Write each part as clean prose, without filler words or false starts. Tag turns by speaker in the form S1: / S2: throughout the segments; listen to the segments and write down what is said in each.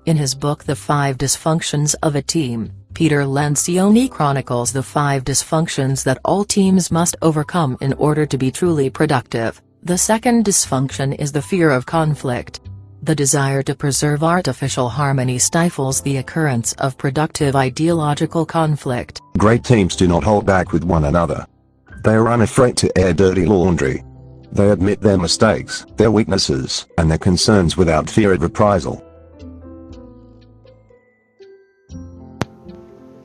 S1: In his book The 5 Dysfunctions of a Team, Peter Lencioni chronicles the 5 dysfunctions that all teams must overcome in order to be truly productive. The second dysfunction is the fear of conflict. The desire to preserve artificial harmony stifles the occurrence of productive ideological conflict.
S2: Great teams do not hold back with one another. They are unafraid to air dirty laundry. They admit their mistakes, their weaknesses, and their concerns without fear of reprisal.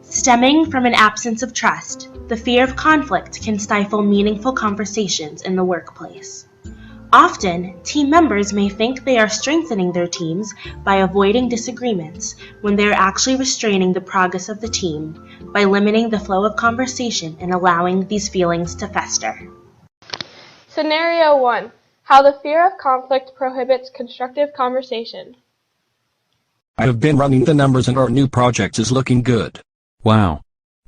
S3: Stemming from an absence of trust, the fear of conflict can stifle meaningful conversations in the workplace. Often, team members may think they are strengthening their teams by avoiding disagreements when they are actually restraining the progress of the team by limiting the flow of conversation and allowing these feelings to fester.
S4: Scenario 1. How the fear of conflict prohibits constructive conversation.
S5: I have been running the numbers and our new project is looking good.
S6: Wow.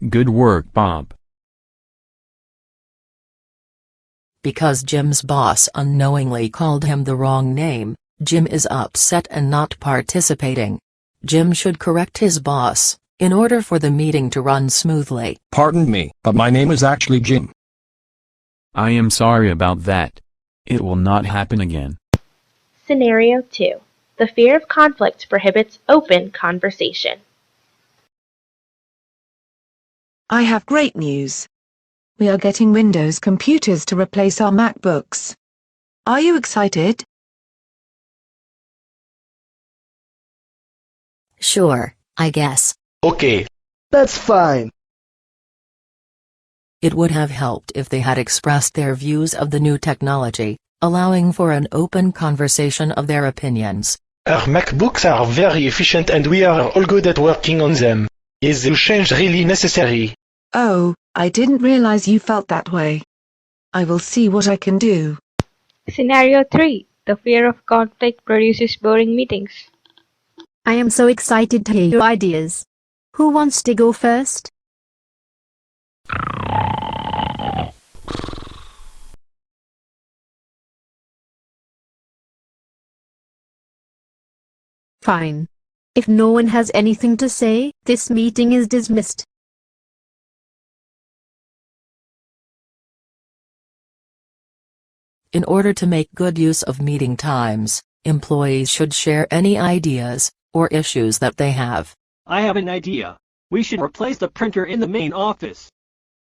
S6: Good work, Bob.
S1: Because Jim's boss unknowingly called him the wrong name, Jim is upset and not participating. Jim should correct his boss, in order for the meeting to run smoothly.
S5: Pardon me, but my name is actually Jim.
S6: I am sorry about that. It will not happen again.
S3: Scenario 2. The fear of conflict prohibits open conversation.
S7: I have great news. We are getting Windows computers to replace our MacBooks. Are you excited?
S1: Sure, I guess.
S8: Okay. That's fine.
S1: It would have helped if they had expressed their views of the new technology, allowing for an open conversation of their opinions.
S8: Our MacBooks are very efficient and we are all good at working on them. Is the change really necessary?
S7: Oh, I didn't realize you felt that way. I will see what I can do.
S4: Scenario 3. The fear of conflict produces boring meetings.
S9: I am so excited to hear your ideas. Who wants to go first? Fine. If no one has anything to say, this meeting is dismissed.
S1: In order to make good use of meeting times, employees should share any ideas or issues that they have.
S10: I have an idea. We should replace the printer in the main office.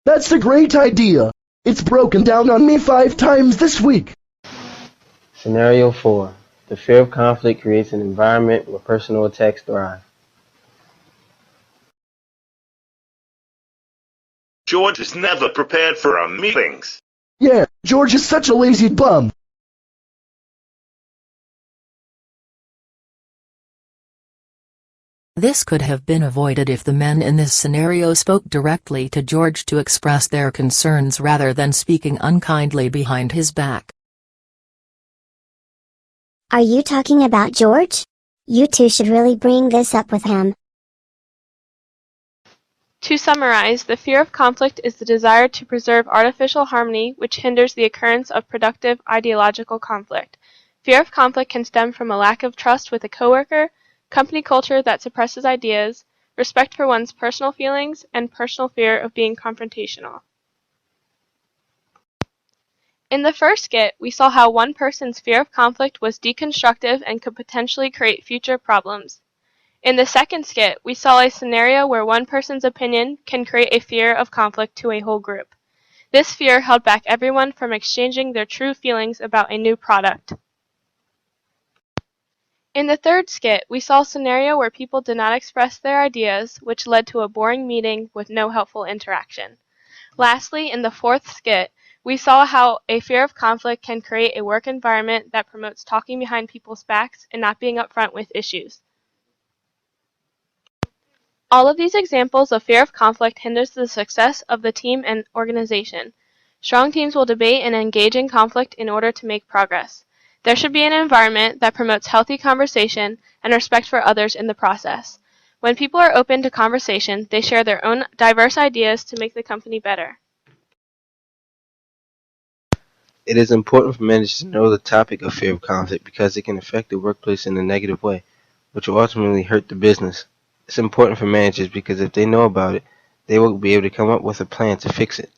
S11: That's a great idea. It's broken down on me 5 times this week.
S12: Scenario 4. The fear of conflict creates an environment where personal attacks thrive.
S13: George is never prepared for our meetings.
S11: Yeah, George is such a lazy bum.
S1: This could have been avoided if the men in this scenario spoke directly to George to express their concerns rather than speaking unkindly behind his back.
S14: Are you talking about George? You two should really bring this up with him.
S4: To summarize, the fear of conflict is the desire to preserve artificial harmony, which hinders the occurrence of productive ideological conflict. Fear of conflict can stem from a lack of trust with a coworker, company culture that suppresses ideas, respect for one's personal feelings, and personal fear of being confrontational. In the first skit, we saw how one person's fear of conflict was deconstructive and could potentially create future problems. In the second skit, we saw a scenario where one person's opinion can create a fear of conflict to a whole group. This fear held back everyone from exchanging their true feelings about a new product. In the third skit, we saw a scenario where people did not express their ideas, which led to a boring meeting with no helpful interaction. Lastly, in the fourth skit, we saw how a fear of conflict can create a work environment that promotes talking behind people's backs and not being upfront with issues. All of these examples of fear of conflict hinders the success of the team and organization. Strong teams will debate and engage in conflict in order to make progress. There should be an environment that promotes healthy conversation and respect for others in the process. When people are open to conversation, they share their own diverse ideas to make the company better.
S12: It is important for managers to know the topic of fear of conflict because it can affect the workplace in a negative way. which will ultimately hurt the business. It's important for managers because if they know about it, they will be able to come up with a plan to fix it.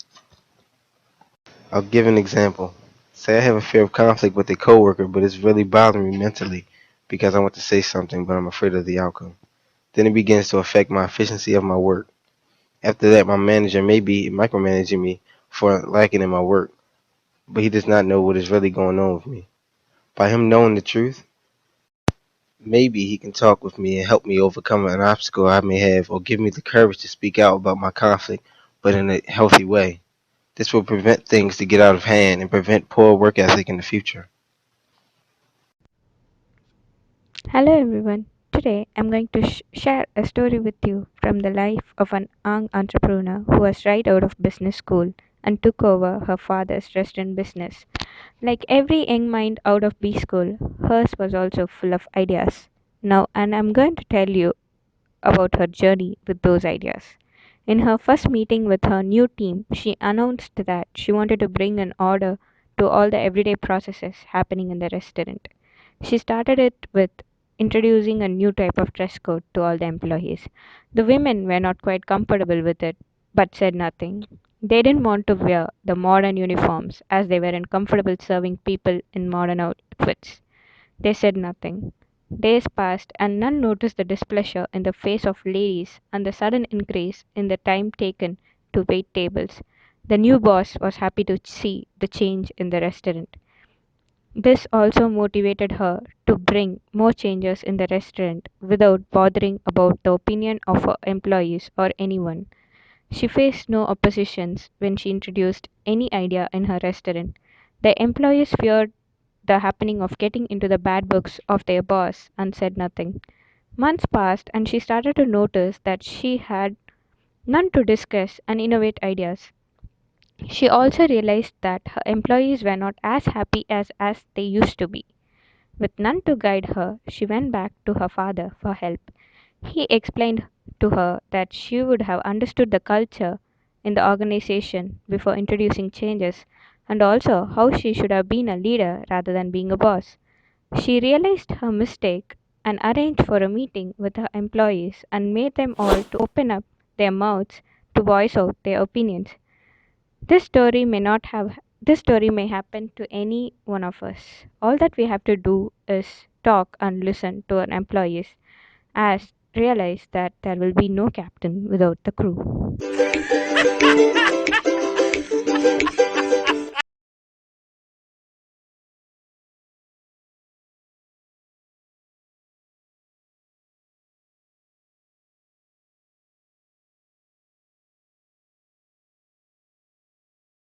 S12: I'll give an example. Say I have a fear of conflict with a coworker, but it's really bothering me mentally because I want to say something, but I'm afraid of the outcome. Then it begins to affect my efficiency of my work. After that, my manager may be micromanaging me for lacking in my work, but he does not know what is really going on with me. By him knowing the truth, maybe he can talk with me and help me overcome an obstacle I may have or give me the courage to speak out about my conflict, but in a healthy way. This will prevent things to get out of hand and prevent poor work ethic in the future.
S15: Hello everyone. Today I'm going to share a story with you from the life of an young entrepreneur who was right out of business school and took over her father's restaurant business. Like every young mind out of B school, hers was also full of ideas. Now, and I'm going to tell you about her journey with those ideas. In her first meeting with her new team, she announced that she wanted to bring an order to all the everyday processes happening in the restaurant. She started it with introducing a new type of dress code to all the employees. The women were not quite comfortable with it, but said nothing. They didn't want to wear the modern uniforms as they weren't comfortable serving people in modern outfits. They said nothing. Days passed, and none noticed the displeasure in the face of ladies and the sudden increase in the time taken to wait tables. The new boss was happy to see the change in the restaurant. This also motivated her to bring more changes in the restaurant without bothering about the opinion of her employees or anyone. She faced no oppositions when she introduced any idea in her restaurant. The employees feared the happening of getting into the bad books of their boss and said nothing. Months passed and she started to notice that she had none to discuss and innovate ideas. She also realized that her employees were not as happy as they used to be. With none to guide her, she went back to her father for help. He explained to her that she would have understood the culture in the organization before introducing changes, and also how she should have been a leader rather than being a boss. She realized her mistake and arranged for a meeting with her employees and made them all to open up their mouths to voice out their opinions. This story may happen to any one of us. All that we have to do is talk and listen to our employees as realize that there will be no captain without the crew.